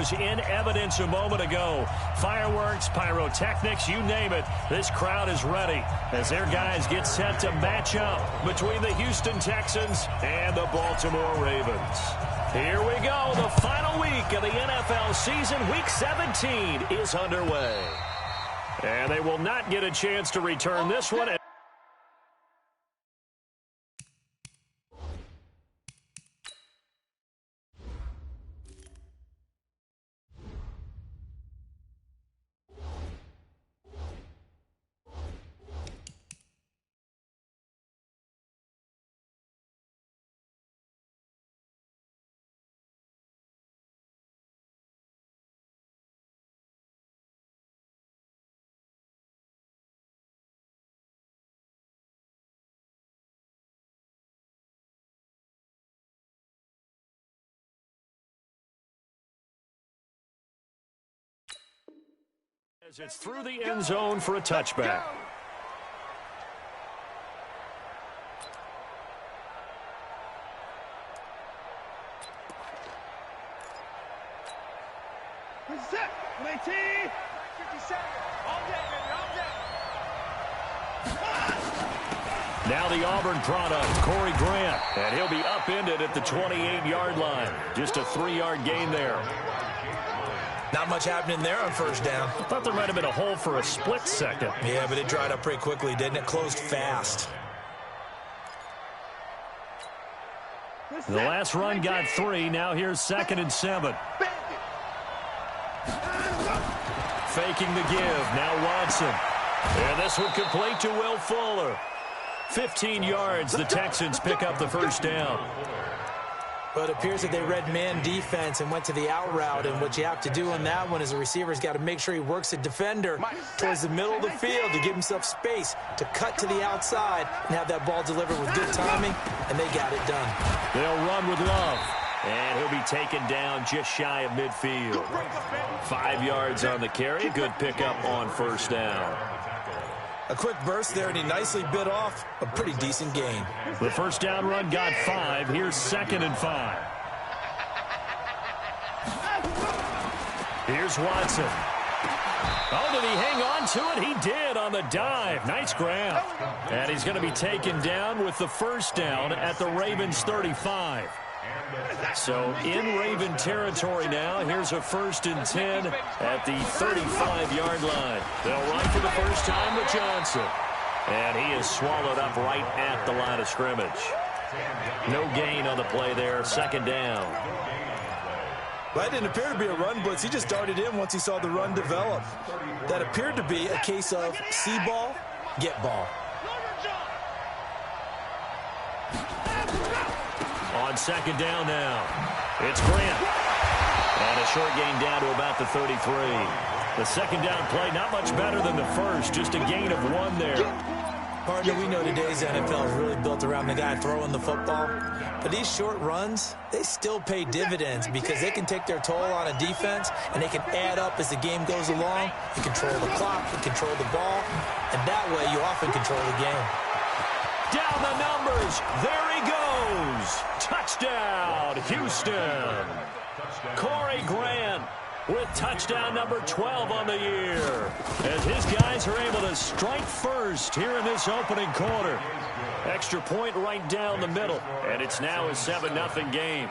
was in evidence a moment ago. Fireworks, pyrotechnics, you name it. This crowd is ready as their guys get set to match up between the Houston Texans and the Baltimore Ravens. Here we go. The final week of the NFL season, Week 17, is underway. And they will not get a chance to return this one. As it's through the end zone for a touchback. Now the Auburn product, Corey Grant, and he'll be upended at the 28-yard line. Just a 3-yard gain there. Not much happening there on first down. I thought there might have been a hole for a split second. Yeah, but it dried up pretty quickly, didn't it? Closed fast. The last run got 3. Now here's 2nd and 7. Faking the give. Now Watson. And this one complete to Will Fuller. 15 yards. The Texans pick up the first down. But it appears that they read man defense and went to the out route. And what you have to do on that one is the receiver's got to make sure he works the defender towards the middle of the field to give himself space to cut to the outside and have that ball delivered with good timing, and they got it done. They'll run with Love, and he'll be taken down just shy of midfield. 5 yards on the carry. Good pickup on first down. A quick burst there, and he nicely bit off a pretty decent gain. The first down run got 5. Here's 2nd and 5. Here's Watson. Oh, did he hang on to it? He did on the dive. Nice grab. And he's going to be taken down with the first down at the Ravens 35. So in Raven territory now. Here's a 1st and 10 at the 35-yard line. They'll run for the first time with Johnson. And he is swallowed up right at the line of scrimmage. No gain on the play there. 2nd down. Well, that didn't appear to be a run blitz. He just darted in once he saw the run develop. That appeared to be a case of see ball, get ball. On 2nd down now, it's Grant. And a short gain down to about the 33. The 2nd down play, not much better than the first, just a gain of 1 there. Partner, we know today's NFL is really built around the guy throwing the football. But these short runs, they still pay dividends because they can take their toll on a defense, and they can add up as the game goes along. You control the clock, you control the ball, and that way you often control the game. Down the numbers. There he goes. Touchdown, Houston. Corey Grant with touchdown number 12 on the year. As his guys are able to strike first here in this opening quarter. Extra point right down the middle. And it's now a 7-0 game.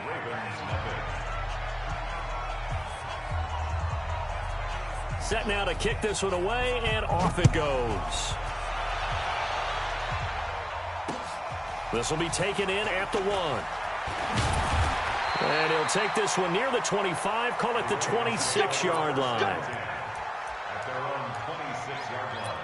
Set now to kick this one away, and off it goes. This will be taken in at the 1. And he'll take this one near the 25, call it the 26-yard line. At their own 26-yard line.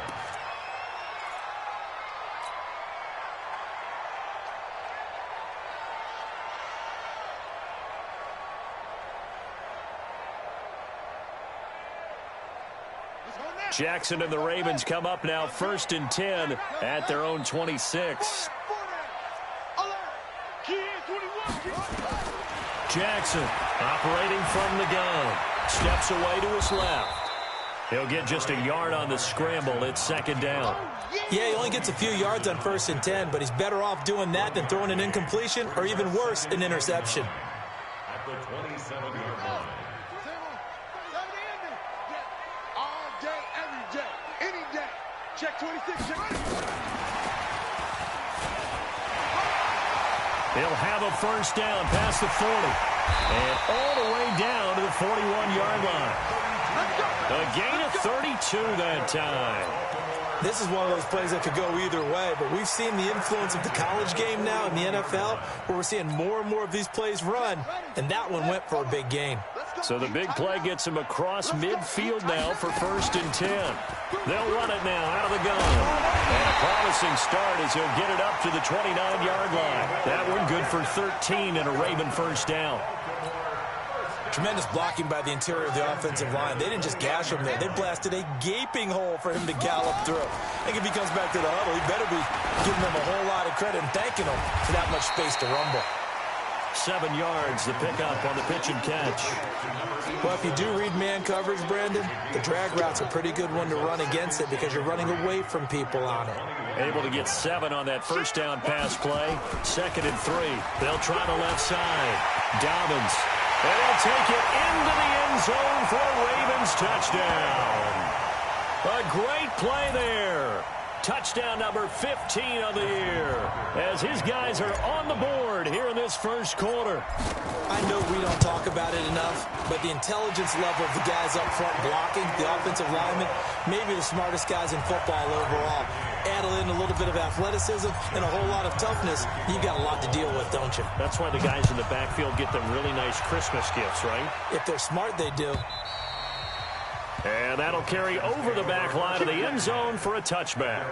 Jackson and the Ravens come up now 1st and 10 at their own 26. Jackson operating from the gun. Steps away to his left. He'll get just a yard on the scramble. It's 2nd down. Yeah, he only gets a few yards on 1st and 10, but he's better off doing that than throwing an incompletion or even worse, an interception. At the 27-yard line. Check 26. Check. He'll have a first down past the 40. And all the way down to the 41-yard line. A gain of 32 that time. This is one of those plays that could go either way, but we've seen the influence of the college game now in the NFL, where we're seeing more and more of these plays run, and that one went for a big gain. So the big play gets him across midfield now for 1st and 10. They'll run it now out of the gun. And a promising start as he'll get it up to the 29-yard line. That one good for 13 and a Raven first down. Tremendous blocking by the interior of the offensive line. They didn't just gash him there. They blasted a gaping hole for him to gallop through. I think if he comes back to the huddle, he better be giving them a whole lot of credit and thanking them for that much space to rumble. 7 yards, the pickup on the pitch and catch. Well, if you do read man coverage, Brandon, the drag route's a pretty good one to run against it because you're running away from people on it. Able to get 7 on that first down pass play. 2nd and 3. They'll try the left side. Dobbins. And he'll take it into the end zone for a Ravens touchdown. A great play there. Touchdown number 15 of the year as his guys are on the board here in this first quarter. I know we don't talk about it enough, but the intelligence level of the guys up front blocking, the offensive linemen, maybe the smartest guys in football overall. Add in a little bit of athleticism and a whole lot of toughness, you've got a lot to deal with, don't you? That's why the guys in the backfield get them really nice Christmas gifts, right? If they're smart, they do. And that'll carry over the back line of the end zone for a touchback.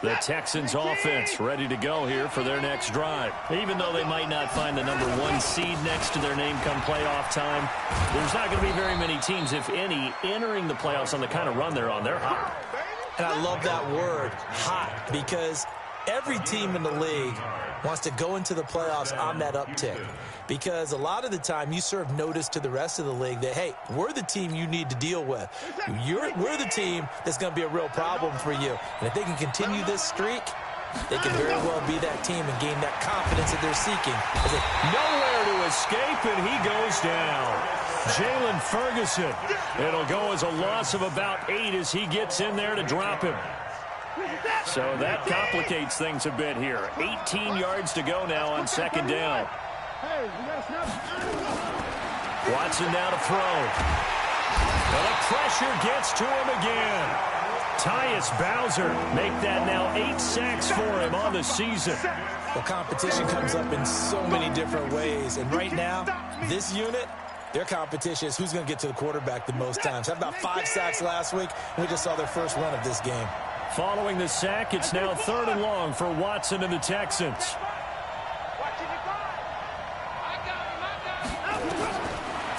The Texans offense ready to go here for their next drive. Even though they might not find the number 1 seed next to their name come playoff time, there's not going to be very many teams, if any, entering the playoffs on the kind of run they're on. They're hot. And I love that word, hot, because every team in the league wants to go into the playoffs on that uptick, because a lot of the time you serve notice to the rest of the league that, hey, we're the team you need to deal with. We're the team that's going to be a real problem for you. And if they can continue this streak, they can very well be that team and gain that confidence that they're seeking. Nowhere to escape, and he goes down. Jalen Ferguson. It'll go as a loss of about 8 as he gets in there to drop him. So that complicates things a bit here. 18 yards to go now on 2nd down. Watson now to throw. And the pressure gets to him again. Tyus Bowser make that now 8 sacks for him on the season. Well, competition comes up in so many different ways. And right now, this unit, their competition is who's going to get to the quarterback the most times. Had about 5 sacks last week, and we just saw their first run of this game. Following the sack, it's now 3rd and long for Watson and the Texans.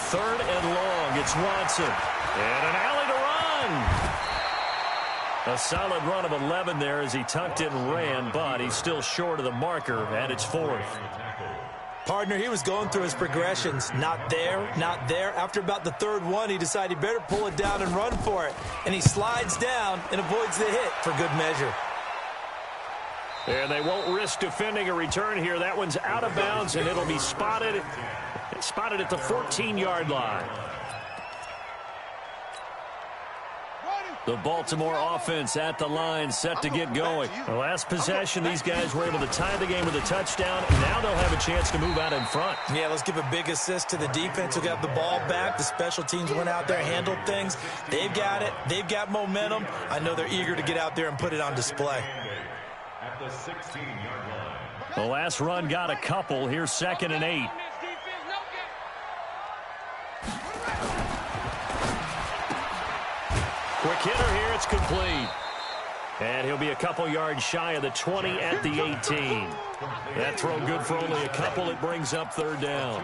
3rd and long, it's Watson. And an alley to run. A solid run of 11 there as he tucked it and ran, but he's still short of the marker, and it's 4th. Partner, he was going through his progressions. Not there, not there. After about the 3rd one, he decided he better pull it down and run for it. And he slides down and avoids the hit for good measure. And they won't risk defending a return here. That one's out of bounds, and it'll be spotted at the 14-yard line. The Baltimore offense at the line, set to get going. The last possession, these guys were able to tie the game with a touchdown. Now they'll have a chance to move out in front. Yeah, let's give a big assist to the defense who got the ball back. The special teams went out there, handled things. They've got it. They've got momentum. I know they're eager to get out there and put it on display. At the 16-yard line. The last run got a couple. Here's 2nd and 8. Quick hitter here, it's complete. And he'll be a couple yards shy of the 20 at the 18. That throw good for only a couple. It brings up 3rd down.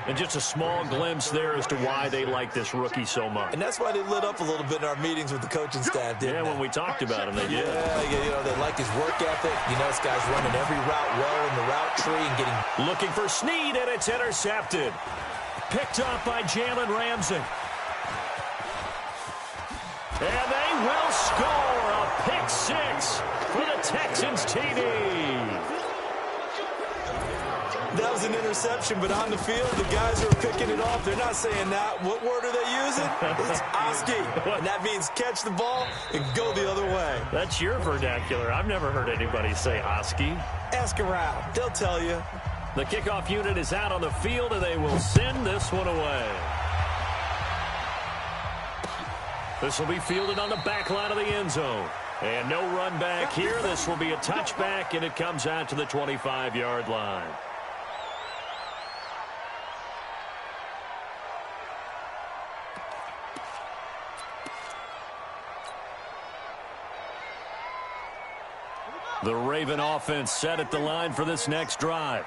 And just a small glimpse there as to why they like this rookie so much. And that's why they lit up a little bit in our meetings with the coaching staff, didn't they? When we talked about him, they did. Yeah, you know, they like his work ethic. You know, this guy's running every route well in the route tree and getting... Looking for Snead, and it's intercepted. Picked up by Jalen Ramsey. And they will score a pick 6 for the Texans TD. That was an interception, but on the field, the guys who are picking it off, they're not saying that. What word are they using? It's Oski, and that means catch the ball and go the other way. That's your vernacular. I've never heard anybody say Oski. Ask around. They'll tell you. The kickoff unit is out on the field, and they will send this one away. This will be fielded on the back line of the end zone. And no run back here. This will be a touchback, and it comes out to the 25-yard line. The Raven offense set at the line for this next drive.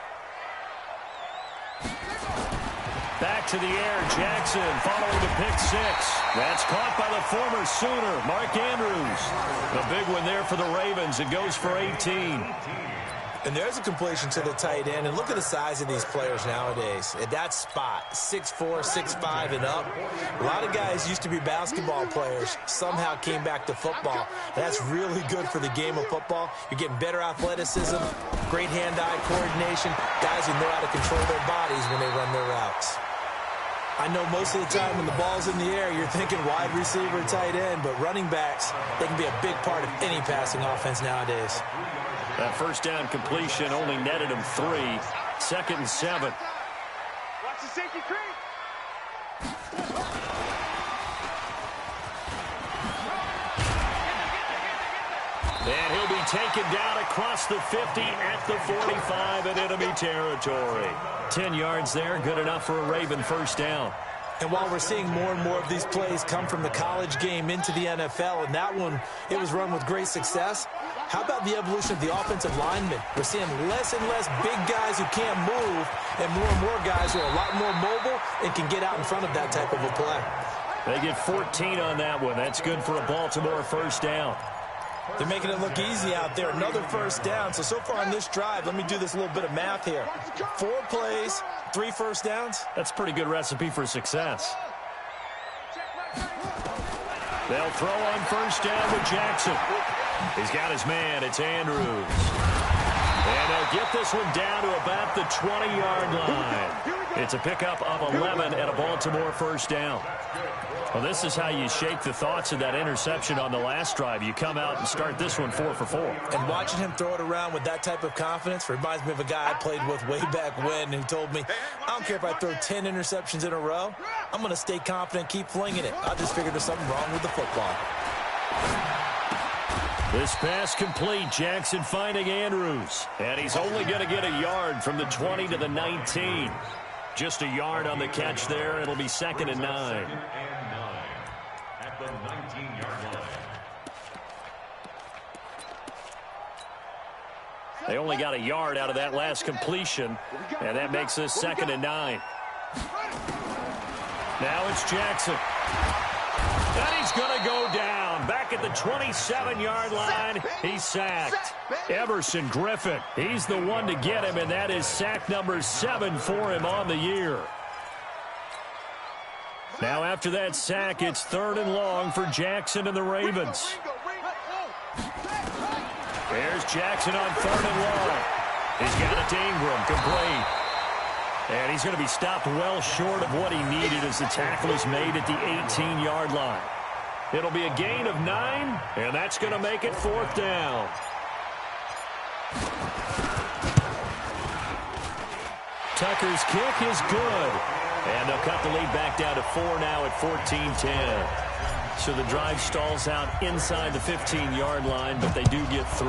Back to the air, Jackson following the pick six. That's caught by the former Sooner, Mark Andrews. The big one there for the Ravens. It goes for 18. And there's a completion to the tight end. And look at the size of these players nowadays. At that spot, 6'4", 6'5", and up. A lot of guys used to be basketball players, somehow came back to football. And that's really good for the game of football. You're getting better athleticism, great hand-eye coordination, guys who know how to control their bodies when they run their routes. I know most of the time when the ball's in the air, you're thinking wide receiver, tight end, but running backs, they can be a big part of any passing offense nowadays. That first down completion only netted him 3. 2nd and 7. Watch the safety creep. And he'll be taken down across the 50 at the 45 in enemy territory. 10 yards there, good enough for a Raven first down. And while we're seeing more and more of these plays come from the college game into the NFL, and that one, it was run with great success, how about the evolution of the offensive linemen? We're seeing less and less big guys who can't move and more guys who are a lot more mobile and can get out in front of that type of a play. They get 14 on that one. That's good for a Baltimore first down. They're making it look easy out there. Another first down. So far on this drive, let me do this little bit of math here. 4 plays, 3 first downs. That's a pretty good recipe for success. They'll throw on first down with Jackson. He's got his man. It's Andrews. And they'll get this one down to about the 20-yard line. It's a pickup of 11 at a Baltimore first down. Well, this is how you shake the thoughts of that interception on the last drive. You come out and start this one 4 for 4. And watching him throw it around with that type of confidence reminds me of a guy I played with way back when who told me, I don't care if I throw 10 interceptions in a row. I'm going to stay confident, keep flinging it. I just figured there's something wrong with the football. This pass complete. Jackson finding Andrews. And he's only going to get a yard from the 20 to the 19. Just a yard on the catch there. It'll be 2nd and 9. At the 19-yard line. They only got a yard out of that last completion, and that makes this 2nd and 9. Now it's Jackson. And he's going to go down. Back at the 27-yard line, he's sacked. Everson Griffin, he's the one to get him, and that is sack number 7 for him on the year. Now after that sack, it's 3rd and long for Jackson and the Ravens. There's Jackson on 3rd and long. He's got it to Ingram, complete. And he's going to be stopped well short of what he needed as the tackle is made at the 18-yard line. It'll be a gain of 9, and that's going to make it 4th down. Tucker's kick is good. And they'll cut the lead back down to 4 now at 14-10. So the drive stalls out inside the 15-yard line, but they do get 3.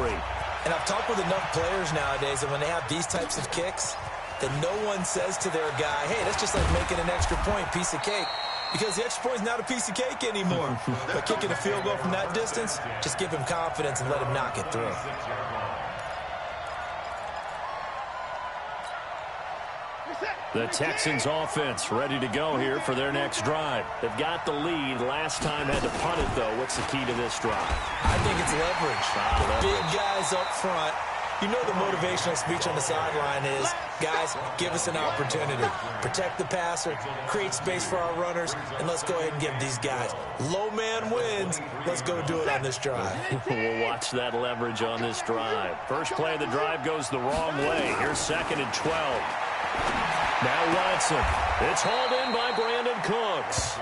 And I've talked with enough players nowadays that when they have these types of kicks, that no one says to their guy, hey, that's just like making an extra point, piece of cake. Because the extra point is not a piece of cake anymore. But kicking a field goal from that distance, just give him confidence and let him knock it through. The Texans offense ready to go here for their next drive. They've got the lead. Last time had to punt it, though. What's the key to this drive? I think it's leverage. Big guys up front. You know the motivational speech on the sideline is, guys, give us an opportunity. Protect the passer, create space for our runners, and let's go ahead and give these guys. Low man wins. Let's go do it on this drive. We'll watch that leverage on this drive. First play of the drive goes the wrong way. Here's 2nd and 12. Now Watson. It's hauled in by Brandon Cooks.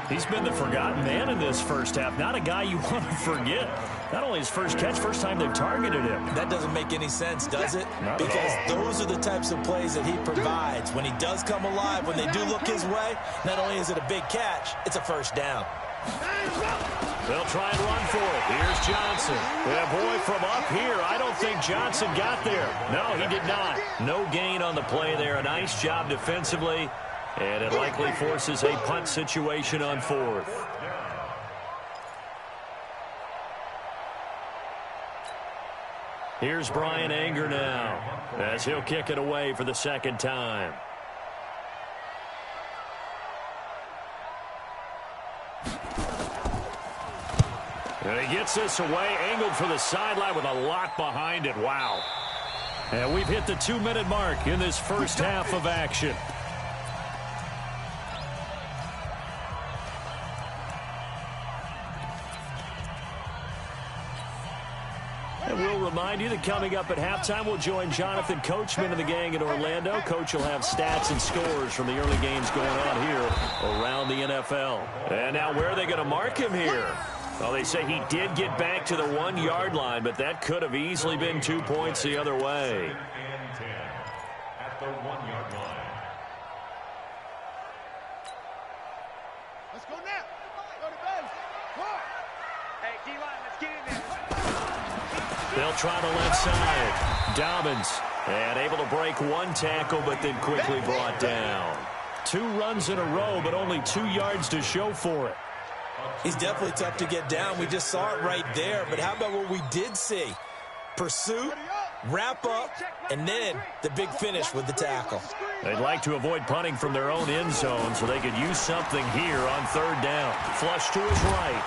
He's been the forgotten man in this first half. Not a guy you want to forget. Not only his first catch, first time they've targeted him. That doesn't make any sense, does it? Not because at all. those are the types of plays that he provides. When he does come alive, when they do look his way, not only is it a big catch, it's a first down. They'll try and run for it. Here's Johnson. Yeah, boy, from up here, I don't think Johnson got there. No, he did not. No gain on the play there. A nice job defensively, and it likely forces a punt situation on fourth. Here's Brian Anger now, as he'll kick it away for the second time. And he gets this away, angled for the sideline with a lot behind it. Wow. And we've hit the 2-minute mark in this first half of action. And we'll remind you that coming up at halftime, we'll join Jonathan Coachman and the gang in Orlando. Coach will have stats and scores from the early games going on here around the NFL. And now where are they going to mark him here? Well, they say he did get back to the 1-yard line, but that could have easily been 2 points the other way. And 10 at the 1-yard line. Let's go now. Go to base. Come on. Hey, D-line, let's get in there. They'll try the left side. Dobbins, and able to break one tackle, but then quickly brought down. 2 runs in a row, but only 2 yards to show for it. He's definitely tough to get down. We just saw it right there. But how about what we did see? Pursuit, wrap up, and then the big finish with the tackle. They'd like to avoid punting from their own end zone so they could use something here on 3rd down. Flush to his right.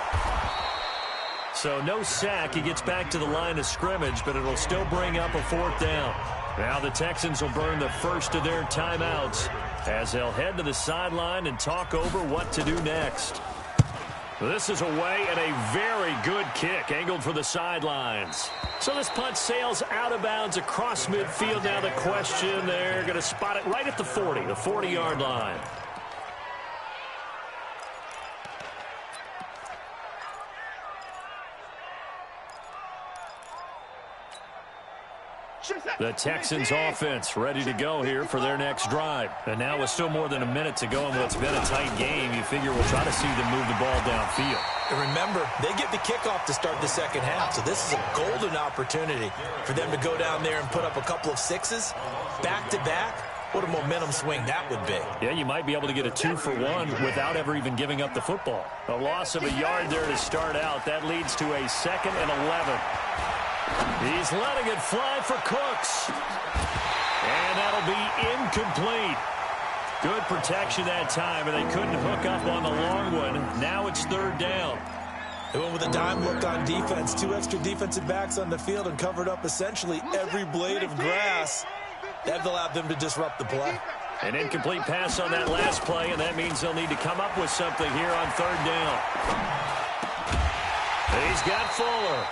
So no sack. He gets back to the line of scrimmage, but it'll still bring up a 4th down. Now the Texans will burn the first of their timeouts as they'll head to the sideline and talk over what to do next. This is away and a very good kick, angled for the sidelines. So this punt sails out of bounds across midfield. Now the question, they're going to spot it right at the 40, the 40-yard line. The Texans offense ready to go here for their next drive. And now with still more than a minute to go in what's been a tight game, you figure we'll try to see them move the ball downfield. And remember, they get the kickoff to start the second half, so this is a golden opportunity for them to go down there and put up a couple of 6s back-to-back. What a momentum swing that would be. Yeah, you might be able to get a 2-for-1 without ever even giving up the football. A loss of a yard there to start out. That leads to a 2nd and 11. He's letting it fly for Cooks. And that'll be incomplete. Good protection that time, and they couldn't hook up on the long one. Now it's 3rd down. They went with a dime look on defense. 2 extra defensive backs on the field and covered up essentially every blade of grass. That allowed them to disrupt the play. An incomplete pass on that last play, and that means they'll need to come up with something here on 3rd down. He's got Fuller.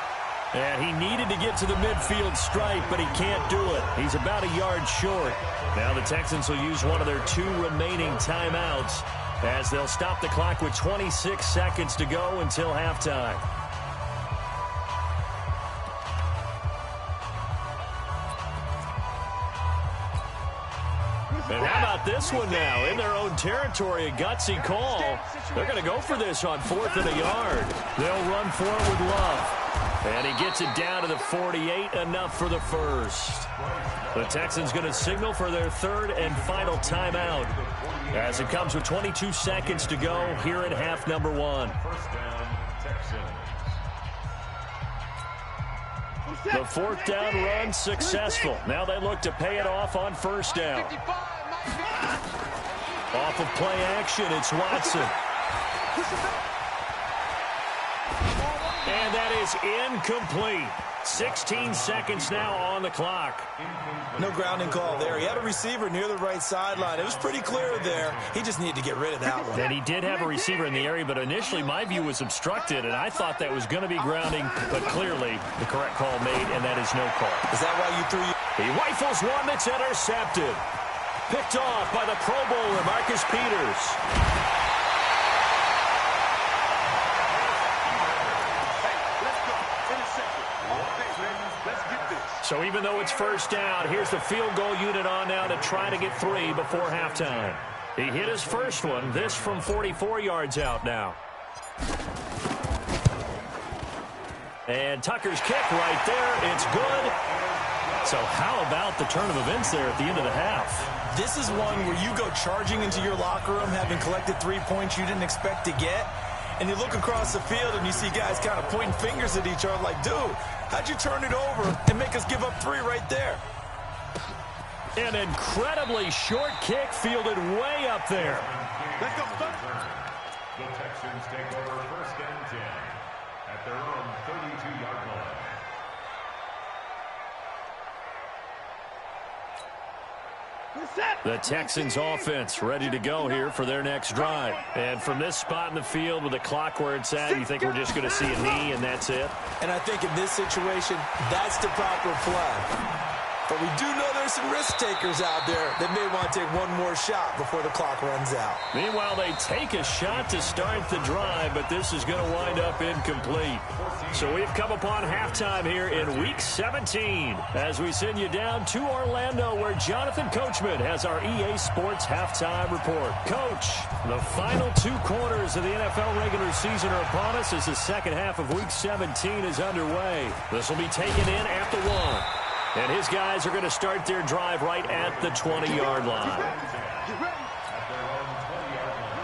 And he needed to get to the midfield stripe, but he can't do it. He's about a yard short. Now the Texans will use one of their 2 remaining timeouts as they'll stop the clock with 26 seconds to go until halftime. And how about this one now? In their own territory, a gutsy call. They're going to go for this on 4th and a yard. They'll run for it with Love. And he gets it down to the 48, enough for the first. The Texans going to signal for their 3rd and final timeout as it comes with 22 seconds to go here in half number 1. First down, Texans. The 4th down run successful. Now they look to pay it off on 1st down. Off of play action, it's Watson. And that is incomplete. 16 seconds now on the clock. No grounding call there. He had a receiver near the right sideline. It was pretty clear there. He just needed to get rid of that one. And he did have a receiver in the area, but initially my view was obstructed, and I thought that was going to be grounding, but clearly the correct call made, and that is no call. Is that why you threw your... He rifles one that's intercepted. Picked off by the Pro Bowler, Marcus Peters. So even though it's first down, here's the field goal unit on now to try to get 3 before halftime. He hit his first one, this from 44 yards out now. And Tucker's kick right there, it's good. So how about the turn of events there at the end of the half? This is one where you go charging into your locker room having collected 3 points you didn't expect to get, and you look across the field and you see guys kind of pointing fingers at each other like, dude, how'd you turn it over and make us give up 3 right there? An incredibly short kick fielded way up there. Let's go. The Texans take over first and 10 at their own 32-yard line. The Texans offense ready to go here for their next drive. And from this spot in the field with the clock where it's at, you think we're just going to see a knee and that's it? And I think in this situation, that's the proper play. But we do know there's some risk takers out there that may want to take one more shot before the clock runs out. Meanwhile, they take a shot to start the drive, but this is going to wind up incomplete. So we've come upon halftime here in Week 17 as we send you down to Orlando where Jonathan Coachman has our EA Sports Halftime Report. Coach, the final 2 quarters of the NFL regular season are upon us as the second half of Week 17 is underway. This will be taken in at the 1. And his guys are going to start their drive right at the 20-yard line.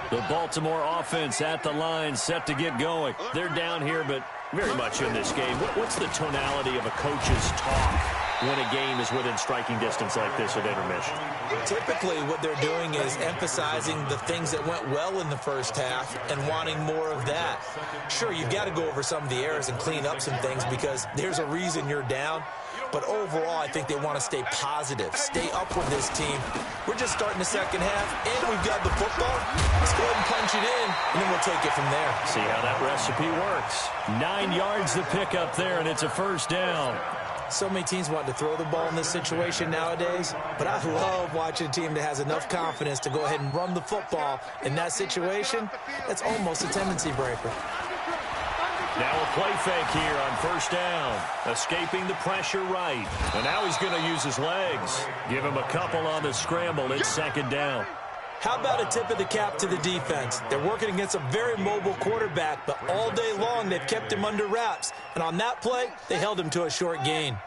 The Baltimore offense at the line set to get going. They're down here, but very much in this game. What's the tonality of a coach's talk when a game is within striking distance like this at intermission? Typically, what they're doing is emphasizing the things that went well in the first half and wanting more of that. Sure, you've got to go over some of the errors and clean up some things because there's a reason you're down. But overall, I think they want to stay positive, stay up with this team. We're just starting the second half, and we've got the football. Let's go ahead and punch it in, and then we'll take it from there. See how that recipe works. 9 yards to pick up there, and it's a first down. So many teams want to throw the ball in this situation nowadays, but I love watching a team that has enough confidence to go ahead and run the football in that situation. That's almost a tendency breaker. Now a play fake here on first down. Escaping the pressure right. And now he's going to use his legs. Give him a couple on the scramble. It's second down. How about a tip of the cap to the defense? They're working against a very mobile quarterback, but all day long they've kept him under wraps. And on that play, they held him to a short gain.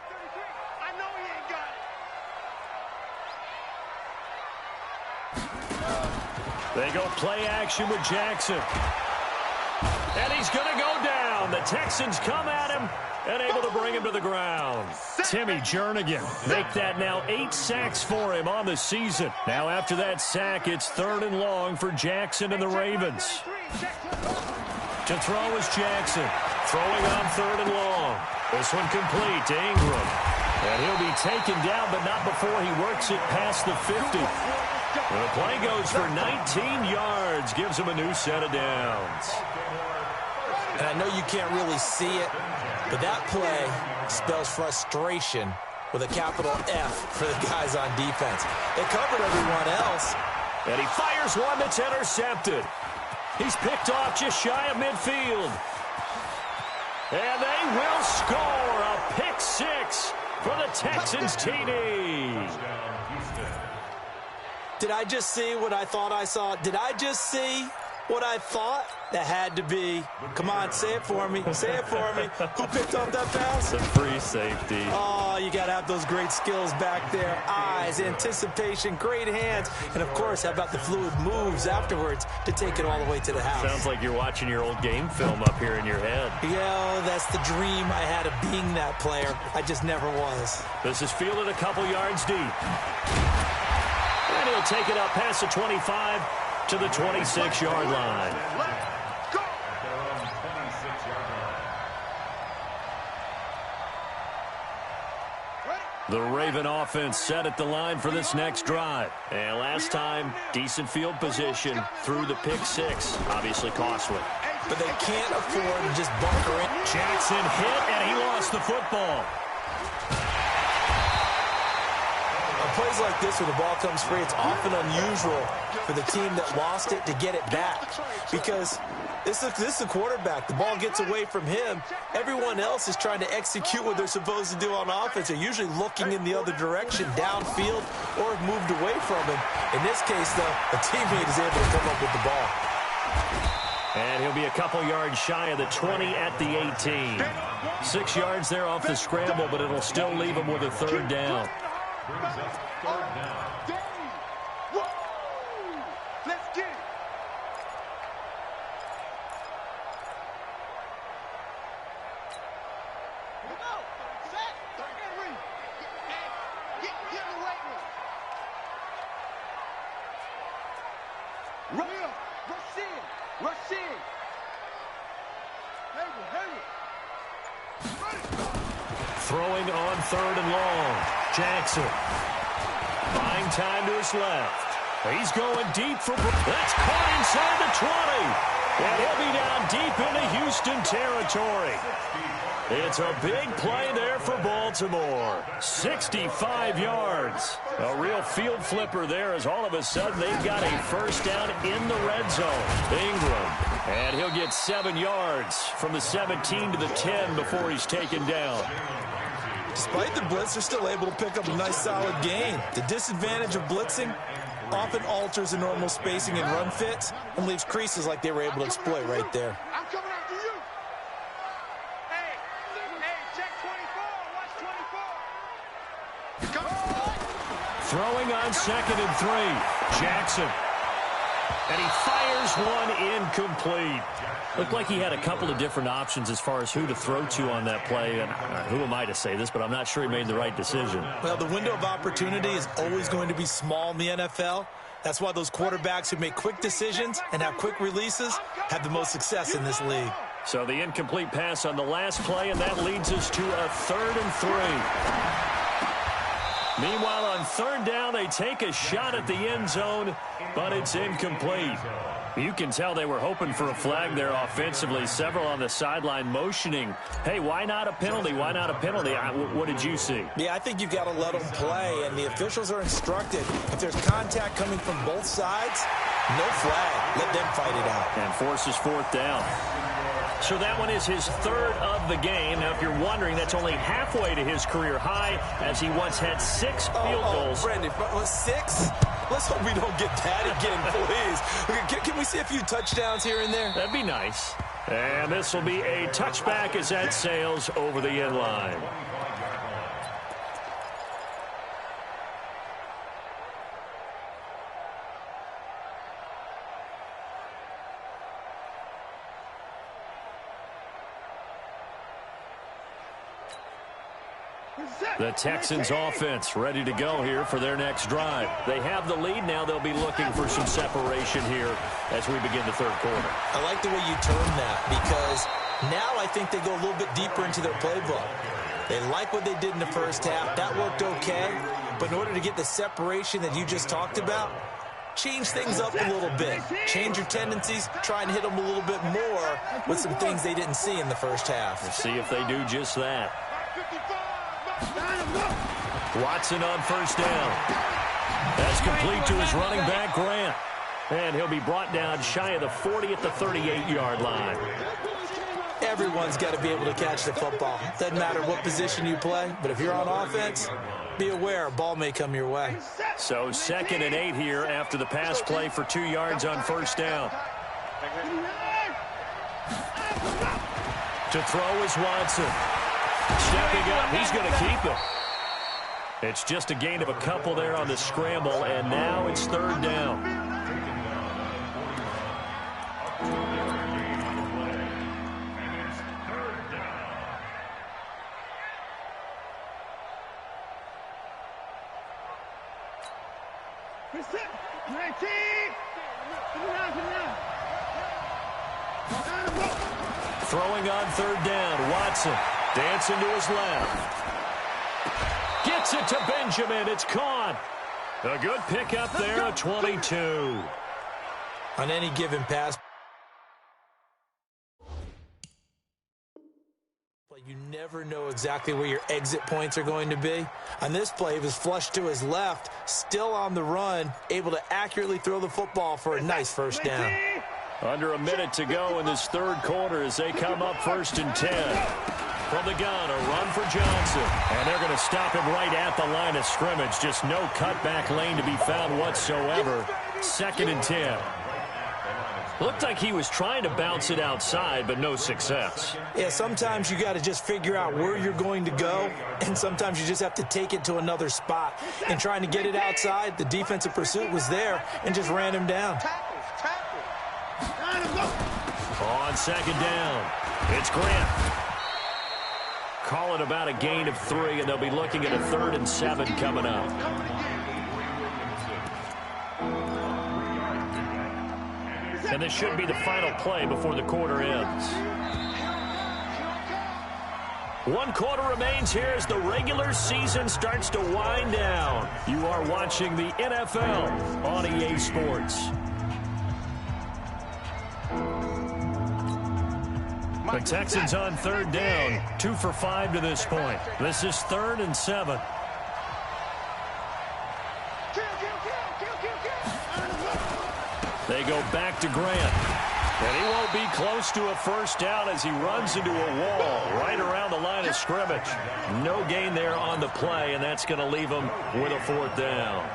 They go play action with Jackson. And he's going to go down. The Texans come at him and able to bring him to the ground. Timmy Jernigan make that now 8 sacks for him on the season. Now after that sack, it's 3rd and long for Jackson and the Ravens. To throw is Jackson. Throwing on 3rd and long. This one complete to Ingram. And he'll be taken down, but not before he works it past the 50. And the play goes for 19 yards. Gives him a new set of downs. And I know you can't really see it, but that play spells frustration with a capital F for the guys on defense. They covered everyone else. And he fires one that's intercepted. He's picked off just shy of midfield. And they will score a pick 6 for the Texans TD. Did I just see what I thought I saw? Did I just see what I thought? That had to be. Come on, say it for me. Say it for me. Who picked up that pass? The free safety. Oh, you got to have those great skills back there. Eyes, anticipation, great hands. And, of course, how about the fluid moves afterwards to take it all the way to the house? Sounds like you're watching your old game film up here in your head. Yeah, that's the dream I had of being that player. I just never was. This is fielded a couple yards deep. And he'll take it up past the 25 to the 26-yard line. The Raven offense set at the line for this next drive. And last time, decent field position through the pick six. Obviously costly. But they can't afford to just bunker in. Jackson hit, and he lost the football. On plays like this, where the ball comes free, it's often unusual for the team that lost it to get it back. Because this is a quarterback. The ball gets away from him. Everyone else is trying to execute what they're supposed to do on offense. They're usually looking in the other direction, downfield, or have moved away from him. In this case, though, a teammate is able to come up with the ball. And he'll be a couple yards shy of the 20 at the 18. 6 yards there off the scramble, but it'll still leave him with a third down. Brings up third down. Let's get it. Here we go. Set. And read. Get in the weight room. Rush in. Rush in. Throwing on third and long. Jackson. Buying time to his left. He's going deep for... That's caught inside the 20. And he'll be down deep into Houston territory. It's a big play there for Baltimore. 65 yards. A real field flipper there as all of a sudden they've got a first down in the red zone. Ingram. And he'll get 7 yards from the 17 to the 10 before he's taken down. Despite the blitz, they're still able to pick up a nice, solid gain. The disadvantage of blitzing often alters the normal spacing and run fits and leaves creases like they were able to exploit right there. I'm coming after you. Hey, check 24. Watch 24. Throwing on 2nd and 3. Jackson. And he fires one incomplete. Looked like he had a couple of different options as far as who to throw to on that play. And who am I to say this, but I'm not sure he made the right decision. Well, the window of opportunity is always going to be small in the NFL. That's why those quarterbacks who make quick decisions and have quick releases have the most success in this league. So the incomplete pass on the last play, and that leads us to a 3rd and 3. Meanwhile, on 3rd down, they take a shot at the end zone, but it's incomplete. You can tell they were hoping for a flag there offensively. Several on the sideline motioning, hey, why not a penalty? Why not a penalty? What did you see? Yeah, I think you've got to let them play, and the officials are instructed. If there's contact coming from both sides, no flag. Let them fight it out. And forces 4th down. So that one is his 3rd of the game. Now, if you're wondering, that's only halfway to his career high, as he once had 6 field goals. Brandon, 6? Let's hope we don't get that again, please. Can we see a few touchdowns here and there? That'd be nice. And this will be a touchback as that sails over the end line. The Texans offense ready to go here for their next drive. They have the lead now. They'll be looking for some separation here as we begin the 3rd quarter. I like the way you term that, because now I think they go a little bit deeper into their playbook. They like what they did in the first half. That worked okay. But in order to get the separation that you just talked about, change things up a little bit. Change your tendencies. Try and hit them a little bit more with some things they didn't see in the first half. We'll see if they do just that. Watson on 1st down. That's complete to his running back, Grant. And he'll be brought down shy of the 40 at the 38-yard line. Everyone's got to be able to catch the football. Doesn't matter what position you play, but if you're on offense, be aware a ball may come your way. So 2nd and 8 here after the pass play for 2 yards on 1st down. To throw is Watson. Stepping up, he's going to keep it. It's just a gain of a couple there on the scramble, and now it's 3rd down. Throwing on 3rd down, Watson dancing to his left. Gets Gets it to Benjamin. It's caught. A good pickup there at 22. On any given pass, you never know exactly where your exit points are going to be. On this play, he was flushed to his left, still on the run, able to accurately throw the football for a nice first down. Under a minute to go in this third quarter as they come up 1st and 10. From the gun, a run for Johnson. And they're going to stop him right at the line of scrimmage. Just no cutback lane to be found whatsoever. 2nd and 10. Looked like he was trying to bounce it outside, but no success. Yeah, sometimes you got to just figure out where you're going to go, and sometimes you just have to take it to another spot. And trying to get it outside, the defensive pursuit was there and just ran him down. On 2nd down, it's Grant. Call it about a gain of 3, and they'll be looking at a 3rd and 7 coming up. And this should be the final play before the quarter ends. 1 quarter remains here as the regular season starts to wind down. You are watching the NFL on EA Sports. The Texans on 3rd down, 2 for 5 to this point. This is 3rd and 7. They go back to Grant. And he won't be close to a first down as he runs into a wall right around the line of scrimmage. No gain there on the play, and that's going to leave him with a 4th down.